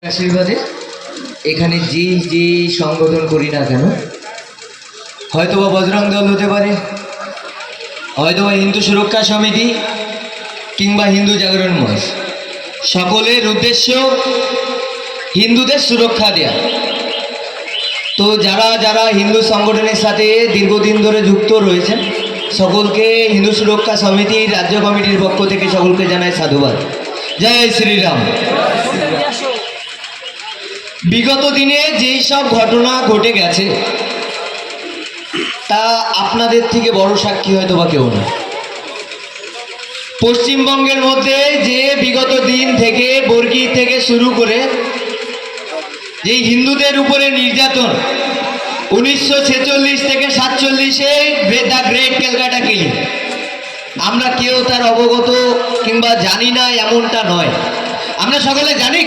আশীর্বাদে এখানে যে সংগঠন করি না কেন, হয়তোবা বজরং দল হতে পারে, হয়তোবা হিন্দু সুরক্ষা সমিতি কিংবা হিন্দু জাগরণ মঞ্চ, সকলের উদ্দেশ্য হিন্দুদের সুরক্ষা দেয়া। তো যারা যারা হিন্দু সংগঠনের সাথে দীর্ঘদিন ধরে যুক্ত রয়েছেন সকলকে হিন্দু সুরক্ষা সমিতির রাজ্য কমিটির পক্ষ থেকে সকলকে জানাই সাধুবাদ। জয় শ্রীরাম। বিগত দিনে যেই সব ঘটনা ঘটে গেছে তা আপনাদের থেকে বড় সাক্ষী হয়তো বা কেউ না। পশ্চিমবঙ্গের মধ্যে যে বিগত দিন থেকে বর্গি থেকে শুরু করে যে হিন্দুদের উপরে নির্যাতন 1946 থেকে 47-এ দ্য গ্রেট ক্যালকাটা কিলিং, আমরা কেউ তার অবগত কিংবা জানি না এমনটা নয়। আমরা সকলে জানি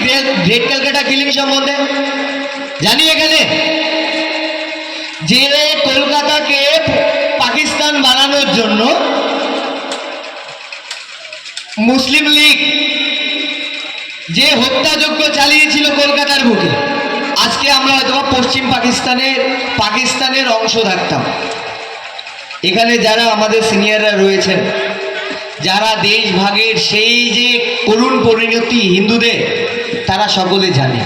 গ্রেট ক্যালকাটা কিলিং সম্বন্ধে। জানি এখানে যে কলকাতাকে পাকিস্তান বানানোর জন্য মুসলিম লীগ যে হত্যাযজ্ঞ চালিয়েছিল কলকাতার বুকে, আজকে আমরা হয়তো পশ্চিম পাকিস্তানের অংশ থাকতাম। এখানে যারা আমাদের সিনিয়ররা রয়েছেন, যারা দেশ ভাগের সেই যে করুণ পরিণতি হিন্দুদের, তারা সকলে জানে।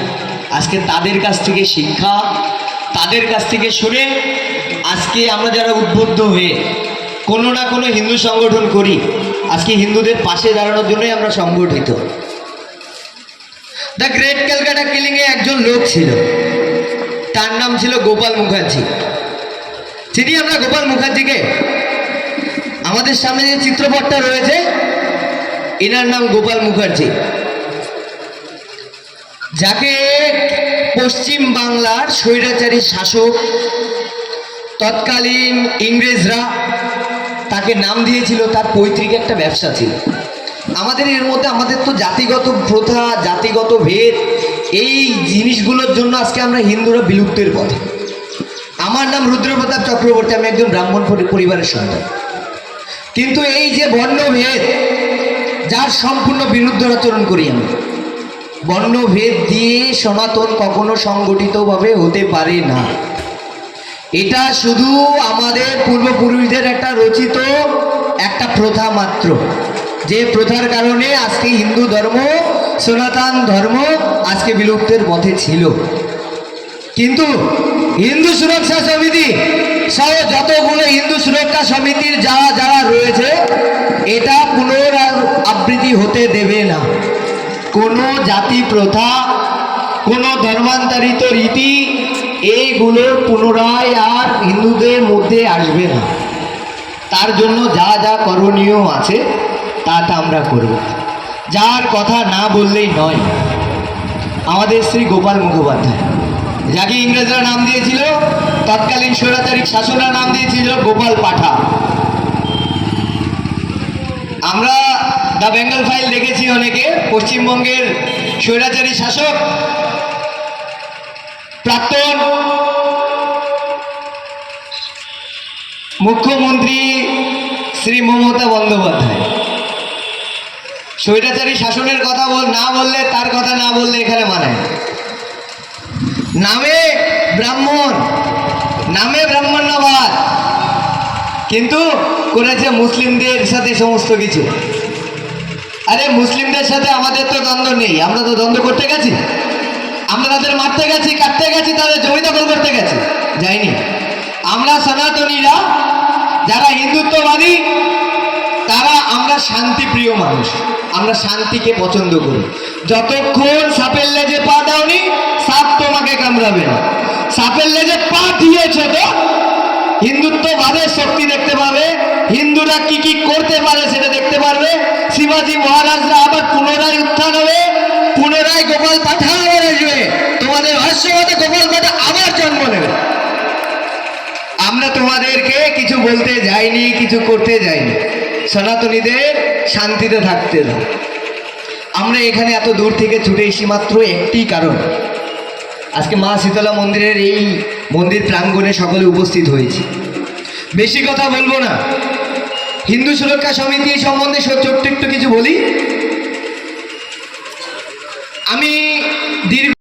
আজকে তাদের কাছ থেকে শিক্ষা, তাদের কাছ থেকে শুনে আজকে আমরা যারা উদ্বুদ্ধ হয়ে কোনো না কোনো হিন্দু সংগঠন করি, আজকে হিন্দুদের পাশে দাঁড়ানোর জন্যই আমরা সংগঠিত। দ্য গ্রেট ক্যালকাটা কিলিংয়ে একজন লোক ছিল, তার নাম ছিল গোপাল মুখার্জি। চিনি আমরা গোপাল মুখার্জিকে? আমাদের সামনে যে চিত্রপটটা রয়েছে, এনার নাম গোপাল মুখার্জি, যাকে পশ্চিম বাংলার স্বৈরাচারী শাসক তৎকালীন ইংরেজরা তাকে নাম দিয়েছিল, তার পৈতৃক একটা ব্যবসা ছিল। আমাদের এর মধ্যে আমাদের তো জাতিগত প্রথা, জাতিগত ভেদ, এই জিনিসগুলোর জন্য আজকে আমরা হিন্দুরা বিলুপ্তের পথে। আমার নাম রুদ্রপ্রতাপ চক্রবর্তী, আমি একজন ব্রাহ্মণ পরিবারের সন্তান। কিন্তু এই যে বর্ণভেদ, যার সম্পূর্ণ বিরুদ্ধাচরণ করি আমি। বর্ণভেদ দিয়ে সনাতন কখনো সংগঠিতভাবে হতে পারে না। এটা শুধু আমাদের পূর্বপুরুষদের একটা রচিত একটা প্রথা মাত্র, যে প্রথার কারণে আজকে হিন্দু ধর্ম, সনাতন ধর্ম আজকে বিলুপ্তের পথে ছিল। কিন্তু হিন্দু সুরক্ষা সমিতি সহ যতগুলো হিন্দু সুরক্ষা সমিতির যারা রয়েছে, এটা পুনরাবৃত্তি হতে দেবে না। কোনো জাতি প্রথা, কোনো ধর্মান্তরিত রীতি, এইগুলোর পুনরায় আর হিন্দুদের মধ্যে আসবে না। তার জন্য যা যা করণীয় আছে তা আমরা করব। যার কথা না বললেই নয়, আমাদের শ্রী গোপাল মুখোপাধ্যায়, যাকে ইংরেজরা নাম দিয়েছিল, তৎকালীন স্বৈরাচারী শাসনরা নাম দিয়েছিল গোপাল পাঠা। আমরা দ্য বেঙ্গল ফাইল দেখেছি অনেকে। পশ্চিমবঙ্গের স্বৈরাচারী শাসক প্রাক্তন মুখ্যমন্ত্রী শ্রী মমতা বন্দ্যোপাধ্যায় স্বৈরাচারী শাসনের কথা না বললে, তার কথা না বললে এখানে মানায়। নামে ব্রাহ্মণ, নামে ব্রাহ্মণ্যবাদ, কিন্তু করেছে মুসলিমদের সাথে সমস্ত কিছু। আরে মুসলিমদের সাথে আমাদের তো দ্বন্দ্ব নেই, আমরা তো দ্বন্দ্ব করতে গেছি, আমরা তাদের মারতে গেছি, কাটতে গেছি, তাদের জমি দখল করতে গেছি, যাইনি। আমরা সনাতনীরা যারা হিন্দুত্ববাদী, তারা আমরা শান্তিপ্রিয় মানুষ, আমরা শান্তিকে পছন্দ করি। যতক্ষণ সাপের লেজে পা দাওনি, সাপ তোমাকে কামড়াবে না। সাপের লেজে পা দিয়েছ তো হিন্দুত্ববাদের শক্তি দেখতে পাবে, হিন্দুরা কি কি করতে পারে সেটা দেখতে পারবে। শিবাজি মহারাজরা আবার পুনরায় উত্থান হবে, পুনরায় গোপাল পাঠা আবার আসবে, তোমাদের ভাষ্যমতে গোপাল পাঠা আবার জন্ম নেবে। আমরা তোমাদেরকে কিছু বলতে যাইনি, কিছু করতে যাইনি, সনাতনীদের শান্তিতে থাকতে দাও। আমরা এখানে এত দূর থেকে ছুটে এসি মাত্র একটি কারণ, আজকে মা শীতলা মন্দিরের এই মন্দির প্রাঙ্গণে সকলে উপস্থিত হয়েছি। বেশি কথা বলবো না, হিন্দু সুরক্ষা সমিতি সম্বন্ধে ছোট্ট একটু কিছু বলি। আমি